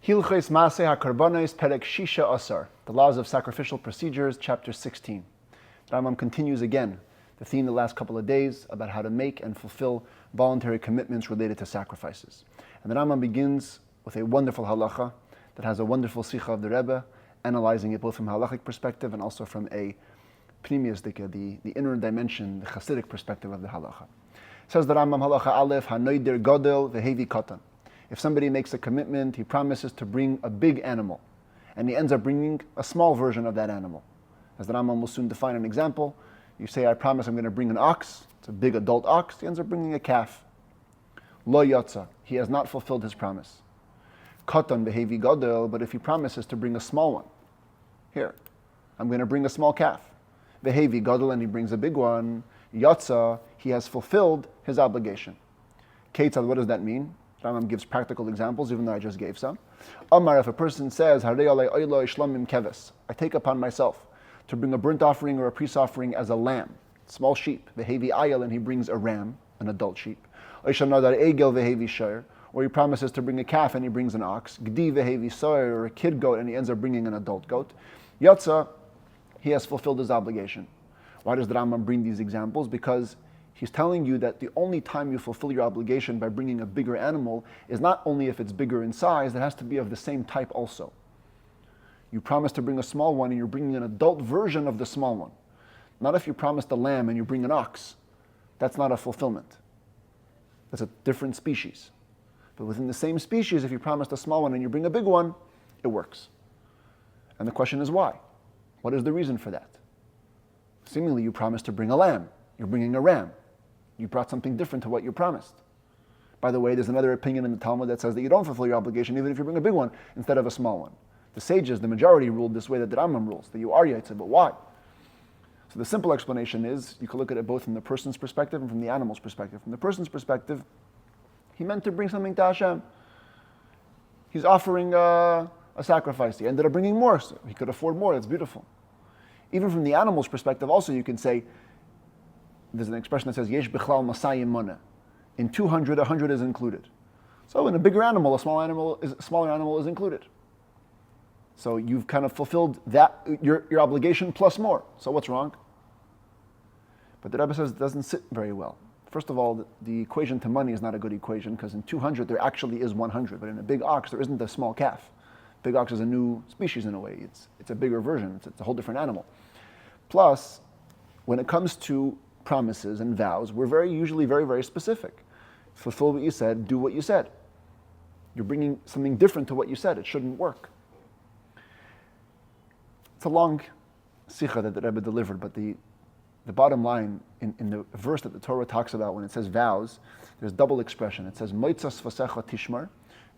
Hilchos Maaseh Hakorbanos Perek Shisha Asar, the laws of sacrificial procedures, chapter 16. Rambam continues again the theme the last couple of days about how to make and fulfill voluntary commitments related to sacrifices. And the Rambam begins with a wonderful halacha that has a wonderful sicha of the Rebbe, analyzing it both from a halachic perspective and also from a pnimius, the inner dimension, the Hasidic perspective of the halacha. Says the Rambam halacha aleph hanoider godel vehevi katan. If somebody makes a commitment, he promises to bring a big animal, and he ends up bringing a small version of that animal. As the Rambam will soon define an example, you say, I promise I'm going to bring an ox, it's a big adult ox, he ends up bringing a calf. Lo yotza, he has not fulfilled his promise. Katan behevi godel, but if he promises to bring a small one, here, I'm going to bring a small calf. Behevi godel, and he brings a big one, yotza, he has fulfilled his obligation. Keitzad, what does that mean? Rambam gives practical examples, even though I just gave some. Amar, if a person says, I take upon myself to bring a burnt offering or a peace offering as a lamb, small sheep, vehevi ayel, and he brings a ram, an adult sheep. Or he promises to bring a calf and he brings an ox, gdi vehevi soyer, or a kid goat and he ends up bringing an adult goat. Yatza, he has fulfilled his obligation. Why does the Rambam bring these examples? Because he's telling you that the only time you fulfill your obligation by bringing a bigger animal is not only if it's bigger in size, it has to be of the same type also. You promise to bring a small one and you're bringing an adult version of the small one. Not if you promised a lamb and you bring an ox. That's not a fulfillment. That's a different species. But within the same species, if you promised a small one and you bring a big one, it works. And the question is why? What is the reason for that? Seemingly you promised to bring a lamb. You're bringing a ram. You brought something different to what you promised. By the way, there's another opinion in the Talmud that says that you don't fulfill your obligation even if you bring a big one instead of a small one. The sages, the majority, ruled this way that the Rambam rules, that you are Yaitse, but why? So the simple explanation is, you can look at it both from the person's perspective and from the animal's perspective. From the person's perspective, he meant to bring something to Hashem. He's offering a sacrifice. He ended up bringing more, so he could afford more. That's beautiful. Even from the animal's perspective also, you can say, there's an expression that says, Yesh bichlal masayim mana. In 200, 100 is included. So in a bigger animal, a smaller animal is included. So you've kind of fulfilled that your obligation plus more. So what's wrong? But the Rebbe says it doesn't sit very well. First of all, the equation to money is not a good equation because in 200 there actually is 100, but in a big ox there isn't a small calf. Big ox is a new species in a way. It's a bigger version. It's a whole different animal. Plus, when it comes to promises and vows, we're usually very, very specific. Fulfill what you said, do what you said. You're bringing something different to what you said. It shouldn't work. It's a long sicha that the Rebbe delivered, but the bottom line in the verse that the Torah talks about when it says vows, there's double expression. It says, Moitzas vasecha tishmar,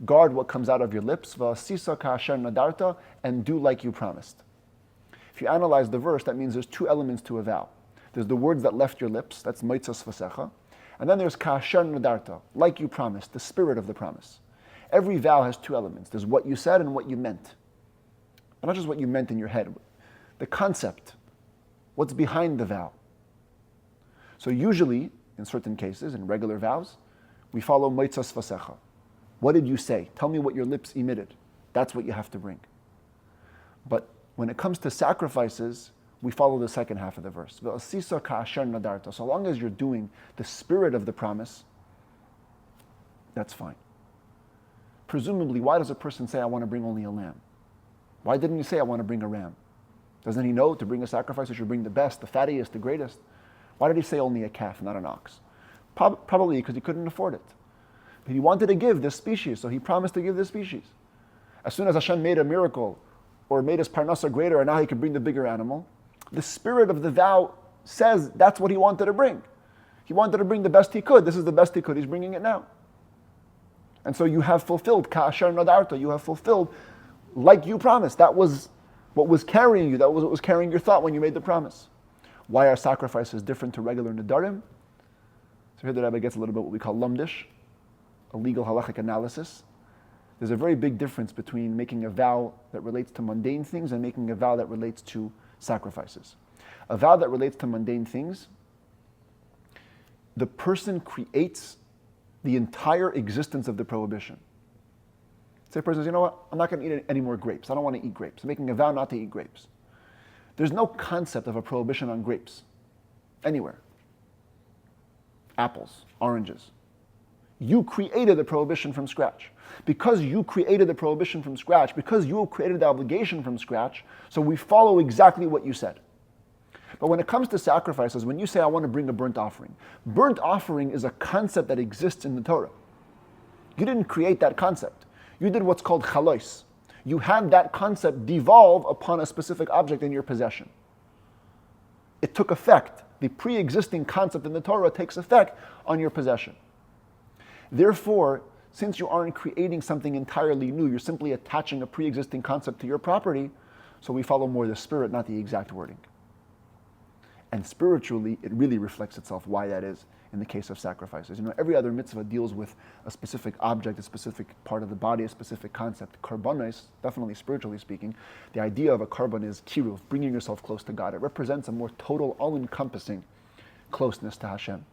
guard what comes out of your lips, v'asisa ka'asher nadarta, and do like you promised. If you analyze the verse, that means there's two elements to a vow. There's the words that left your lips, that's moitzas vasecha, and then there's ka'asher nadarta, like you promised, the spirit of the promise. Every vow has two elements. There's what you said and what you meant. But not just what you meant in your head, the concept, what's behind the vow. So usually, in certain cases, in regular vows, we follow moitzas vasecha. What did you say? Tell me what your lips emitted. That's what you have to bring. But when it comes to sacrifices, we follow the second half of the verse. So long as you're doing the spirit of the promise, that's fine. Presumably, why does a person say, I want to bring only a lamb? Why didn't he say, I want to bring a ram? Doesn't he know to bring a sacrifice, you should bring the best, the fattiest, the greatest? Why did he say only a calf, not an ox? Probably because he couldn't afford it. But he wanted to give this species, so he promised to give this species. As soon as Hashem made a miracle, or made his parnasa greater, and now he could bring the bigger animal, the spirit of the vow says that's what he wanted to bring. He wanted to bring the best he could. This is the best he could. He's bringing it now. And so you have fulfilled ka'asher nadarta. You have fulfilled like you promised. That was what was carrying you. That was what was carrying your thought when you made the promise. Why are sacrifices different to regular nadarim? So here the Rabbi gets a little bit what we call lumdish, a legal halachic analysis. There's a very big difference between making a vow that relates to mundane things and making a vow that relates to sacrifices. A vow that relates to mundane things, the person creates the entire existence of the prohibition. Say a person says, you know what, I'm not going to eat any more grapes. I don't want to eat grapes. I'm making a vow not to eat grapes. There's no concept of a prohibition on grapes anywhere. Apples, oranges. You created the prohibition from scratch. Because you created the prohibition from scratch, because you created the obligation from scratch, so we follow exactly what you said. But when it comes to sacrifices, when you say, I want to bring a burnt offering is a concept that exists in the Torah. You didn't create that concept. You did what's called chalois. You had that concept devolve upon a specific object in your possession. It took effect. The pre-existing concept in the Torah takes effect on your possession. Therefore, since you aren't creating something entirely new, you're simply attaching a pre-existing concept to your property, so we follow more the spirit, not the exact wording. And spiritually, it really reflects itself why that is in the case of sacrifices. Every other mitzvah deals with a specific object, a specific part of the body, a specific concept. Hakorbanos, definitely spiritually speaking, the idea of a korban is kiruv, bringing yourself close to God. It represents a more total, all-encompassing closeness to Hashem.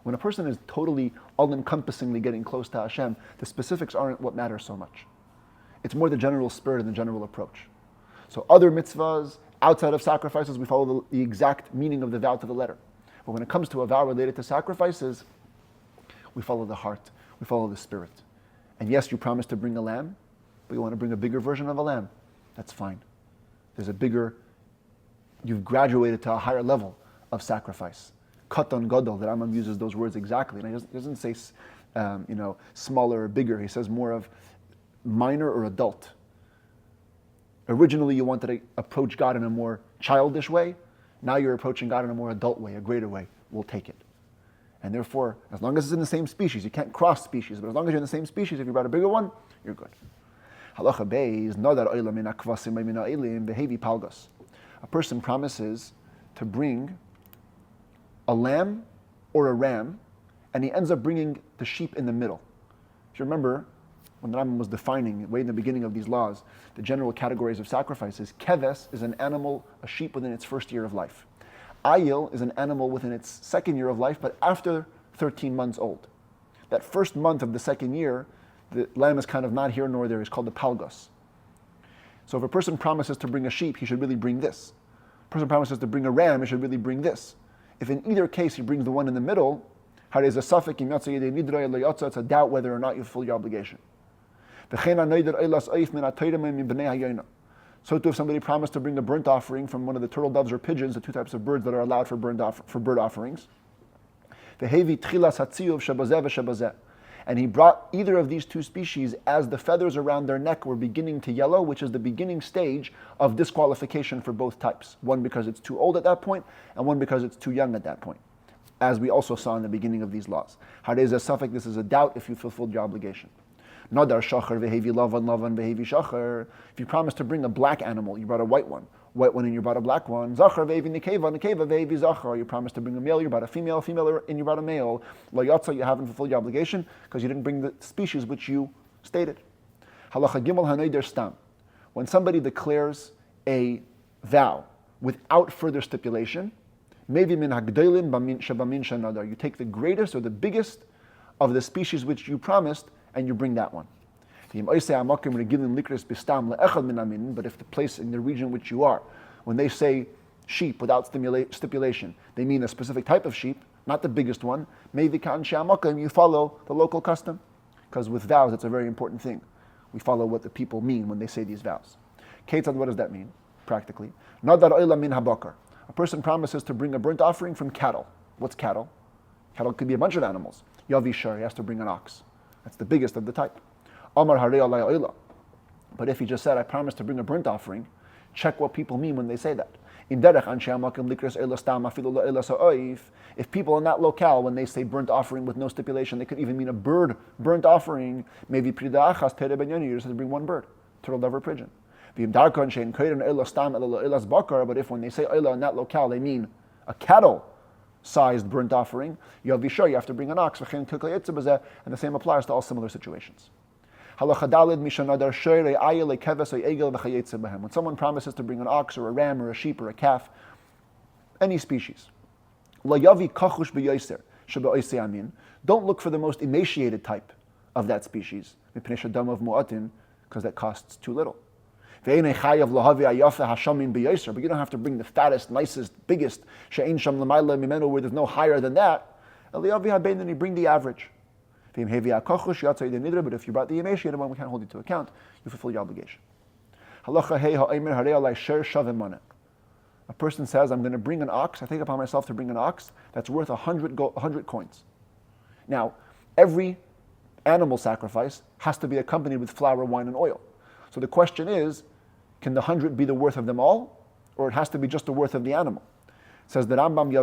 When a person is totally, all-encompassingly getting close to Hashem, the specifics aren't what matters so much. It's more the general spirit and the general approach. So other mitzvahs, outside of sacrifices, we follow the exact meaning of the vow to the letter. But when it comes to a vow related to sacrifices, we follow the heart, we follow the spirit. And yes, you promise to bring a lamb, but you want to bring a bigger version of a lamb. That's fine. There's a bigger, you've graduated to a higher level of sacrifice. Katan gadol, the Rambam uses those words exactly. And he doesn't say smaller or bigger. He says more of minor or adult. Originally, you wanted to approach God in a more childish way. Now you're approaching God in a more adult way, a greater way. We'll take it. And therefore, as long as it's in the same species, you can't cross species, but as long as you're in the same species, if you brought a bigger one, you're good. Halacha beis, nadar oila min hakvasim min ha'elim behevi palgas. A person promises to bring a lamb or a ram, and he ends up bringing the sheep in the middle. If you remember, when the Rambam was defining, way in the beginning of these laws, the general categories of sacrifices, keves is an animal, a sheep within its first year of life. Ayil is an animal within its second year of life, but after 13 months old. That first month of the second year, the lamb is kind of not here nor there. It's called the palgos. So if a person promises to bring a sheep, he should really bring this. If a person promises to bring a ram, he should really bring this. If in either case he brings the one in the middle, it's a doubt whether or not you fulfill your obligation. So too, if somebody promised to bring a burnt offering from one of the turtle doves or pigeons, the two types of birds that are allowed for bird offerings, and he brought either of these two species as the feathers around their neck were beginning to yellow, which is the beginning stage of disqualification for both types. One because it's too old at that point, and one because it's too young at that point, as we also saw in the beginning of these laws. This is a doubt if you fulfilled your obligation. Nadar shachar vehevi lavan vehevi shachar. If you promise to bring a black animal, you brought a white one and you brought a black one. Zachar vehevi nekeva vehevi zachar. You promised to bring a male, you brought a female, and you brought a male. Lo yatsa, you haven't fulfilled your obligation because you didn't bring the species which you stated. Halacha gimel haneider stam. When somebody declares a vow without further stipulation, maybe min hagdolim shabamin shanadar. You take the greatest or the biggest of the species which you promised, and you bring that one. But if the place in the region which you are, when they say sheep without stipulation, they mean a specific type of sheep, not the biggest one, you follow the local custom. Because with vows, it's a very important thing. We follow what the people mean when they say these vows. Ketzad, what does that mean, practically? A person promises to bring a burnt offering from cattle. What's cattle? Cattle could be a bunch of animals. Yavishar, he has to bring an ox. That's the biggest of the type. Amar harei alay oila. But if he just said, I promise to bring a burnt offering, check what people mean when they say that. If people in that locale, when they say burnt offering with no stipulation, they could even mean a bird burnt offering. Maybe you just have to bring one bird, turtle dove or pigeon. But if when they say oila in that locale, they mean a cattle-sized burnt offering, you have to bring an ox, and the same applies to all similar situations. When someone promises to bring an ox or a ram or a sheep or a calf, any species, don't look for the most emaciated type of that species. because that costs too little. But you don't have to bring the fattest, nicest, biggest, where there's no higher than that. Then you bring the average. But if you brought the Yemesh, we can't hold you to account. You fulfill your obligation. A person says, I'm going to bring an ox. I take upon myself to bring an ox that's worth 100 coins. Now, every animal sacrifice has to be accompanied with flour, wine, and oil. So the question is, can the 100 be the worth of them all? Or it has to be just the worth of the animal? It says the Rambam, you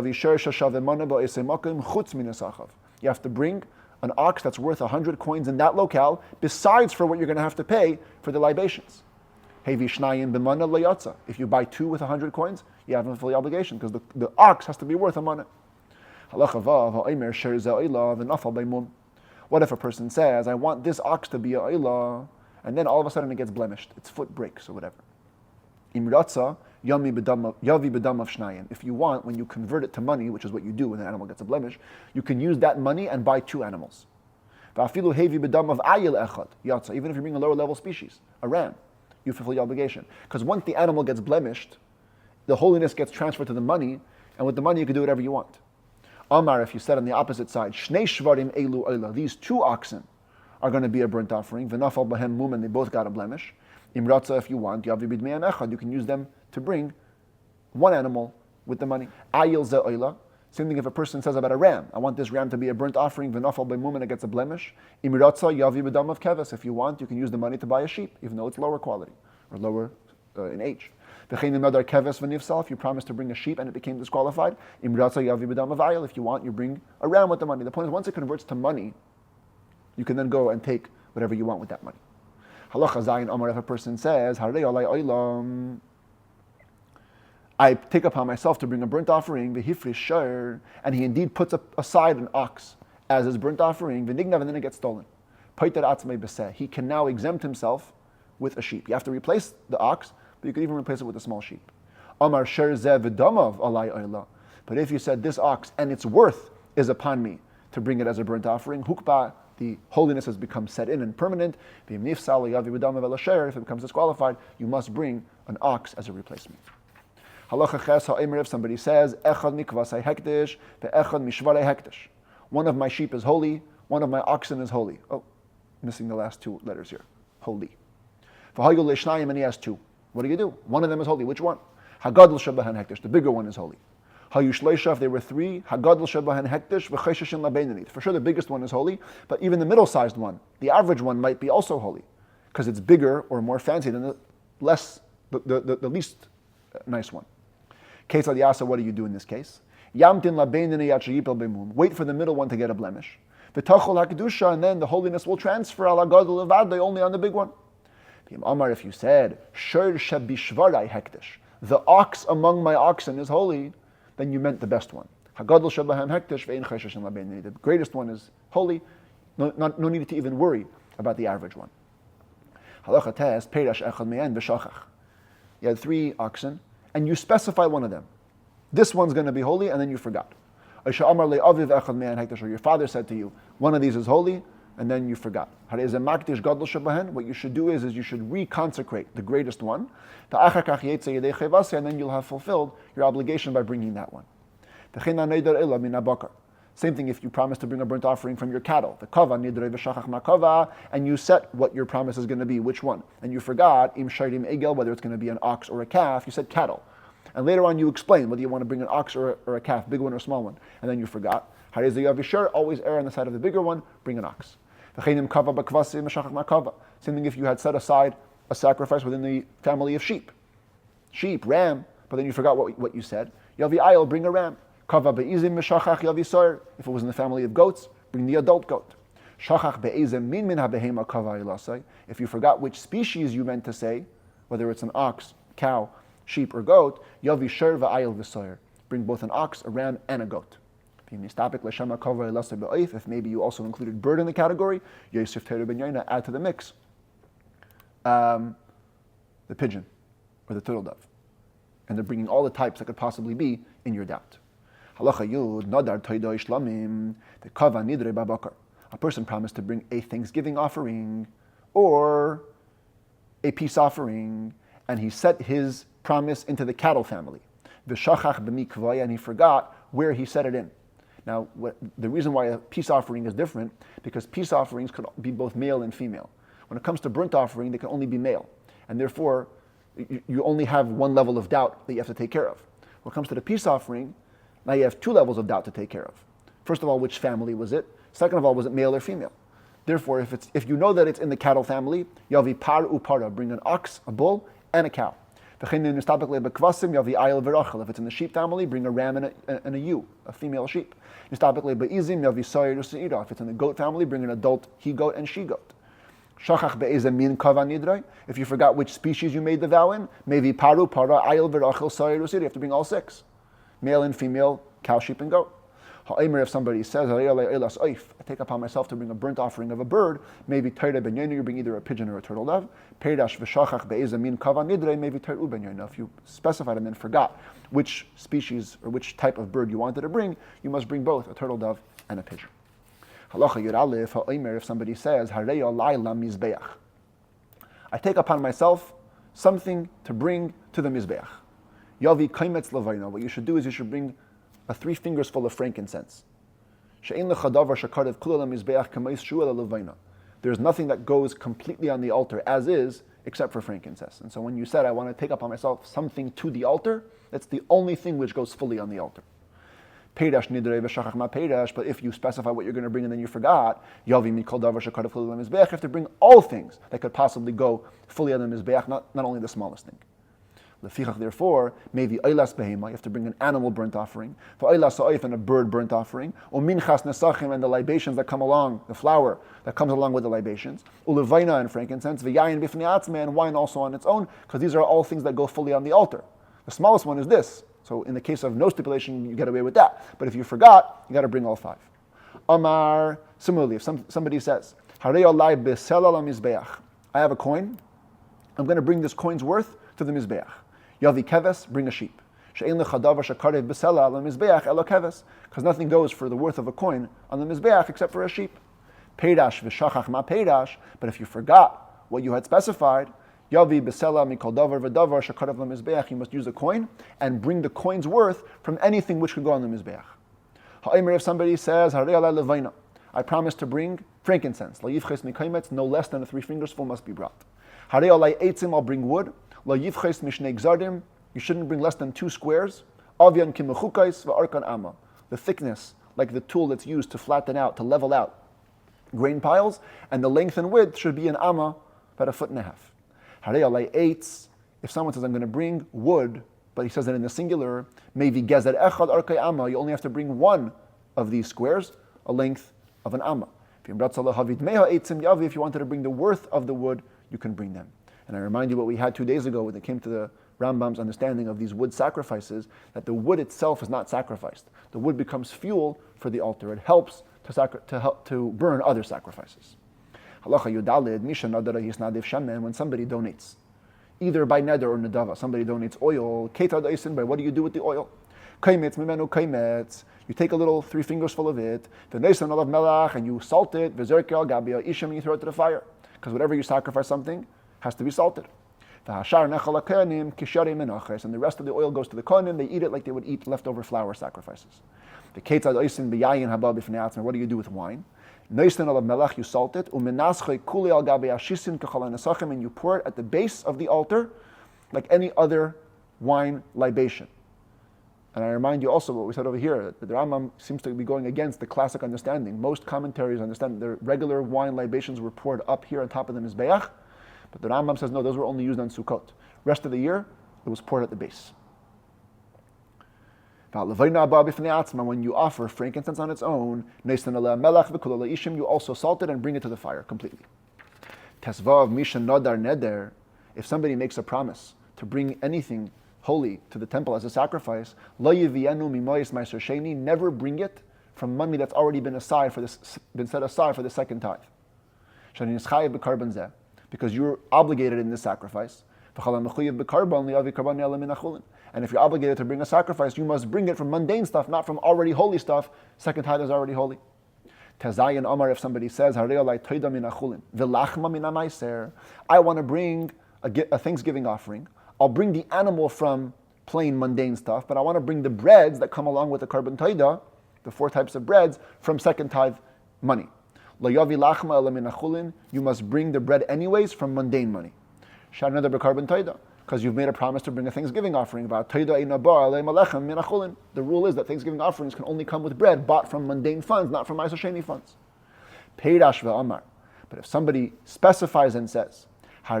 have to bring an ox that's worth 100 coins in that locale, besides for what you're going to have to pay for the libations. If you buy two with 100 coins, you have a full obligation, because the ox has to be worth a mana. What if a person says, I want this ox to be a oila, and then all of a sudden it gets blemished, its foot breaks or whatever? If you want, when you convert it to money, which is what you do when an animal gets a blemish, you can use that money and buy two animals. Even if you bring a lower level species, a ram, you fulfill your obligation. Because once the animal gets blemished, the holiness gets transferred to the money, and with the money you can do whatever you want. Amar, if you said on the opposite side, these two oxen are going to be a burnt offering, and they both got a blemish. If you want, you can use them to bring one animal with the money. Same thing if a person says about a ram, I want this ram to be a burnt offering, and it gets a blemish. If you want, you can use the money to buy a sheep, even though it's lower quality, or lower in age. If you promise to bring a sheep and it became disqualified, if you want, you bring a ram with the money. The point is, once it converts to money, you can then go and take whatever you want with that money. Halacha Zayin Amar, if a person says, I take upon myself to bring a burnt offering, and he indeed puts aside an ox as his burnt offering, and then it gets stolen. He can now exempt himself with a sheep. You have to replace the ox, but you could even replace it with a small sheep. Amar Sher Vidamav Alai Oila. But if you said this ox and its worth is upon me to bring it as a burnt offering, hukba, the holiness has become set in and permanent. If it becomes disqualified, you must bring an ox as a replacement. Halacha Ches Ha'emer, if somebody says, Echad mikvasai hektish, ve'echad mishvarei hektish. One of my sheep is holy, one of my oxen is holy. Oh, missing the last two letters here. Holy. V'hayul le'shnayim, and he has two. What do you do? One of them is holy. Which one? Hagadol shebahan hektish. The bigger one is holy. Hayushleisha, if there were three, Hagadol shebahan hektish, v'chesheshin labeinanit. For sure the biggest one is holy, but even the middle-sized one, the average one might be also holy, because it's bigger or more fancy than the least nice one. Case of the Asa, what do you do in this case? Yamtin labeinani yachayipel b'mum. Wait for the middle one to get a blemish. V'tachol hakadusha, and then the holiness will transfer al hagadol levadai, only on the big one. Amar, if you said, Shor shabishvarai hektish, the ox among my oxen is holy, then you meant the best one. Hagadol shabahan hektish ve'in chesheshin labeinani. The greatest one is holy. No need to even worry about the average one. Halacha tes peirash echad me'en v'shachach. You had three oxen, and you specify one of them. This one's going to be holy, and then you forgot. Or your father said to you, one of these is holy, and then you forgot. What you should do is you should reconsecrate the greatest one, and then you'll have fulfilled your obligation by bringing that one. Same thing if you promise to bring a burnt offering from your cattle, the kava, nidrei v'shachach makava, and you set what your promise is going to be, which one, and you forgot, im shayrim egel, whether it's going to be an ox or a calf, you said cattle. And later on you explain whether you want to bring an ox or a calf, big one or small one, and then you forgot. Always err on the side of the bigger one, bring an ox. Same thing if you had set aside a sacrifice within the family of sheep, ram, but then you forgot what you said. Yavi ayil, bring a ram. If it was in the family of goats, bring the adult goat. If you forgot which species you meant to say, whether it's an ox, cow, sheep, or goat, bring both an ox, a ram, and a goat. If maybe you also included bird in the category, add to the mix the pigeon or the turtle dove. And they're bringing all the types that could possibly be in your doubt. Halacha Yud, Nadar Toido Ishlamim, the Kava Nidre Babakar. A person promised to bring a Thanksgiving offering or a peace offering, and he set his promise into the cattle family. V'shachach b'mikvaya, and he forgot where he set it in. Now, the reason why a peace offering is different, because peace offerings could be both male and female. When it comes to burnt offering, they can only be male. And therefore, you only have one level of doubt that you have to take care of. When it comes to the peace offering, now you have two levels of doubt to take care of. First of all, which family was it? Second of all, was it male or female? Therefore, if you know that it's in the cattle family, yavi par upara, bring an ox, a bull, and a cow. If it's in the sheep family, bring a ram and a ewe, a female sheep. If it's in the goat family, bring an adult he-goat and she-goat. If you forgot which species you made the vow in, maybe paru, para, ayil, verachel, sayir, you have to bring all six. Male and female, cow, sheep, and goat. If somebody says, I take upon myself to bring a burnt offering of a bird, maybe you bring either a pigeon or a turtle dove. If you specified and then forgot which species or which type of bird you wanted to bring, you must bring both, a turtle dove and a pigeon. If somebody says, I take upon myself something to bring to the Mizbeach. What you should do is you should bring a 3 fingers full of frankincense. There's nothing that goes completely on the altar as is except for frankincense. And so when you said, I want to take upon myself something to the altar, that's the only thing which goes fully on the altar. But if you specify what you're going to bring and then you forgot, you have to bring all things that could possibly go fully on the Mizbeach, not only the smallest thing. Therefore, maybe you have to bring an animal burnt offering, and a bird burnt offering, and the libations that come along, the flour that comes along with the libations, and frankincense, and wine also on its own, because these are all things that go fully on the altar. The smallest one is this. So in the case of no stipulation, you get away with that. But if you forgot, you got to bring all 5. Amar, similarly, if somebody says, I have a coin, I'm going to bring this coin's worth to the Mizbeach. Yavi keves, bring a sheep. Because nothing goes for the worth of a coin on the Mizbeach except for a sheep. But if you forgot what you had specified, Yavi besela mikol davar v'davar shekarav lemizbeach, you must use a coin and bring the coin's worth from anything which could go on the Mizbeach. If somebody says, I promise to bring frankincense, no less than a 3 fingers full must be brought. I'll bring wood. You shouldn't bring less than 2 squares. The thickness, like the tool that's used to flatten out, to level out grain piles, and the length and width should be an amma, about 1.5 feet. If someone says, I'm going to bring wood, but he says it in the singular, maybe gezer echad arkay amma, you only have to bring 1 of these squares, a length of an amma. If you wanted to bring the worth of the wood, you can bring them. And I remind you what we had 2 days ago when it came to the Rambam's understanding of these wood sacrifices, that the wood itself is not sacrificed. The wood becomes fuel for the altar. It helps to burn other sacrifices. Halacha Yudalid, Misha Nadara Yisnadiv Shemen, when somebody donates, either by neder or nedava, somebody donates oil, Ketad Eisin, by what do you do with the oil? Kaimetz, Mimenu Kaimetz, you take a little 3 fingers full of it, the Nesan Olav Melach, and you salt it, Vezerkel, Gabia, Isham, and you throw it to the fire. Because whatever you sacrifice something has to be salted. And the rest of the oil goes to the kohanim, they eat it like they would eat leftover flour sacrifices. The Ketad Eisin B'yayin Haba B'fnei Atzma, what do you do with wine? You salt it, and you pour it at the base of the altar like any other wine libation. And I remind you also what we said over here, that the Rambam seems to be going against the classic understanding. Most commentaries understand the regular wine libations were poured up here on top of the Mizbeach, but the Rambam says no, those were only used on Sukkot. Rest of the year, it was poured at the base. When you offer frankincense on its own, you also salt it and bring it to the fire completely. If somebody makes a promise to bring anything holy to the temple as a sacrifice, never bring it from money that's already been set aside for the second tithe. Because you're obligated in this sacrifice. And if you're obligated to bring a sacrifice, you must bring it from mundane stuff, not from already holy stuff. Second tithe is already holy. Tazayin Omar, if somebody says, I want to bring a Thanksgiving offering. I'll bring the animal from plain mundane stuff, but I want to bring the breads that come along with the Korban Toida, the 4 types of breads, from second tithe money. You must bring the bread anyways from mundane money. Because you've made a promise to bring a Thanksgiving offering. The rule is that Thanksgiving offerings can only come with bread bought from mundane funds, not from Maaseh Sheni funds. But if somebody specifies and says, I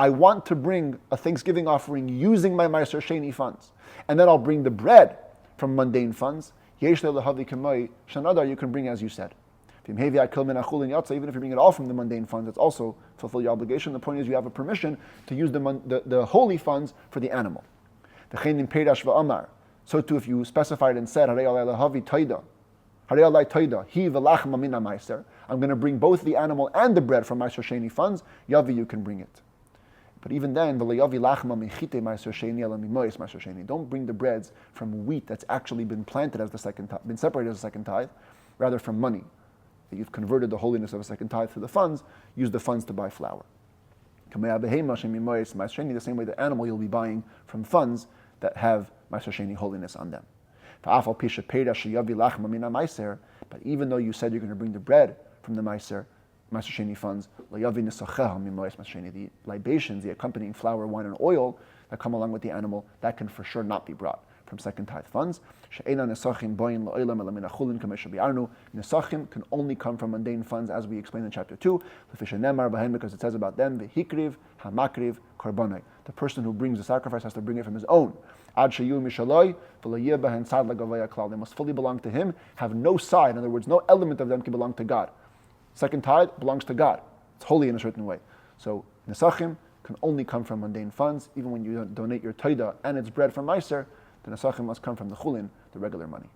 want to bring a Thanksgiving offering using my Maaseh Sheni funds, and then I'll bring the bread from mundane funds, you can bring as you said. Even if you bring it all from the mundane funds, it's also fulfill your obligation. The point is you have a permission to use the holy funds for the animal. So too, if you specified and said, I'm going to bring both the animal and the bread from Maaseh Sheni funds, Yavi, you can bring it. But even then, don't bring the breads from wheat that's actually been planted as the second tithe, been separated as the second tithe, rather from money. That you've converted the holiness of a second tithe to the funds, use the funds to buy flour. The same way the animal you'll be buying from funds that have Maaseh Sheni holiness on them. But even though you said you're going to bring the bread from the Maaseh Sheni funds, the libations, the accompanying flour, wine, and oil that come along with the animal, that can for sure not be brought from second tithe funds. Nesachim can only come from mundane funds, as we explained in chapter 2, because it says about them, the person who brings the sacrifice has to bring it from his own. They must fully belong to him, have no side. In other words, no element of them can belong to God. Second tithe belongs to God. It's holy in a certain way. So nesachim can only come from mundane funds. Even when you donate your toida and its bread from Maaser, the nesachim must come from the chulin, the regular money.